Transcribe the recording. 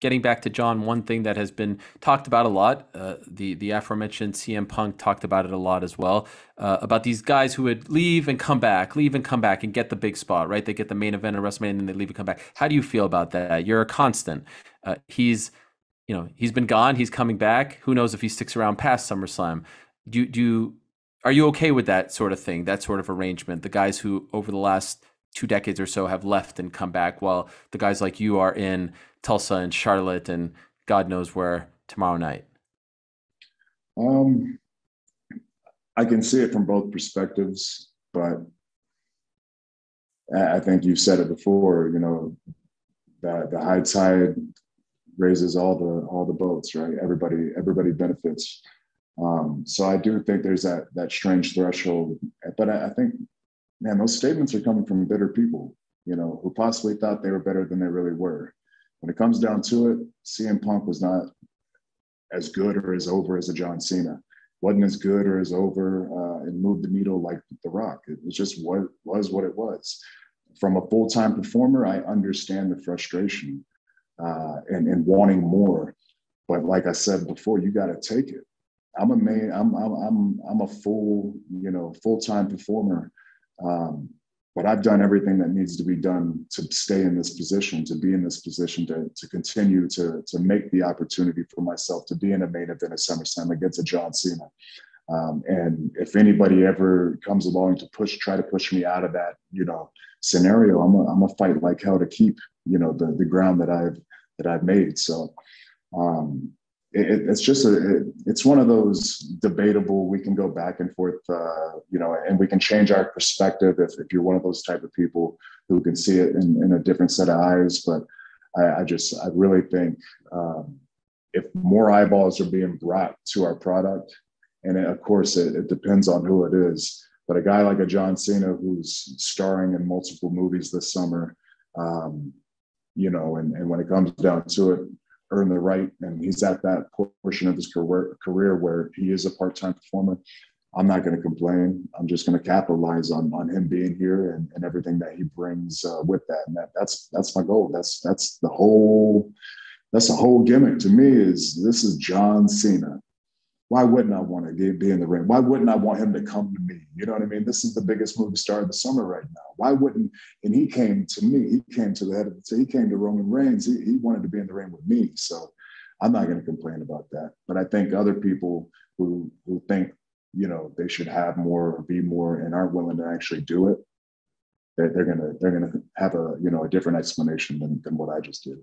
getting back to John, one thing that has been talked about a lot, the aforementioned CM Punk talked about it a lot as well, about these guys who would leave and come back, and get the big spot, right? They get the main event of WrestleMania and then they leave and come back. How do you feel about that? You're a constant. He's been gone. He's coming back. Who knows if he sticks around past SummerSlam? Are you okay with that sort of thing, that sort of arrangement? The guys who over the last 2 decades or so have left and come back, while the guys like you are in Tulsa and Charlotte and God knows where tomorrow night. Um, I can see it from both perspectives, but I think you said it before. The high tide raises all the boats, right? Everybody benefits. So I do think there's that strange threshold, but I think, man, those statements are coming from bitter people, who possibly thought they were better than they really were. When it comes down to it, CM Punk was not as good or as over as a John Cena. Wasn't as good or as over and moved the needle like The Rock. It was just what it was. From a full-time performer, I understand the frustration and wanting more. But like I said before, you got to take it. I'm a full-time performer. But I've done everything that needs to be done to stay in this position, to be in this position, to continue to make the opportunity for myself to be in a main event at SummerSlam against a John Cena. And if anybody ever comes along to try to push me out of that, scenario, I'm a fight like hell to keep, the ground that I've made. So it's one of those debatable. We can go back and forth, and we can change our perspective if you're one of those type of people who can see it in a different set of eyes. But I really think if more eyeballs are being brought to our product, and of course it depends on who it is, but a guy like a John Cena who's starring in multiple movies this summer, and when it comes down to it, earn the right, and he's at that portion of his career where he is a part-time performer. I'm not going to complain. I'm just going to capitalize on him being here and everything that he brings with that. And that's my goal. That's the whole gimmick to me. This is John Cena. Why wouldn't I want to be in the ring? Why wouldn't I want him to come to me? You know what I mean? This is the biggest movie star of the summer right now. Why wouldn't? And he came to me. He came to the head of the. He came to Roman Reigns. He wanted to be in the ring with me. So I'm not going to complain about that. But I think other people who think they should have more or be more and aren't willing to actually do it, they're gonna have a different explanation than what I just did.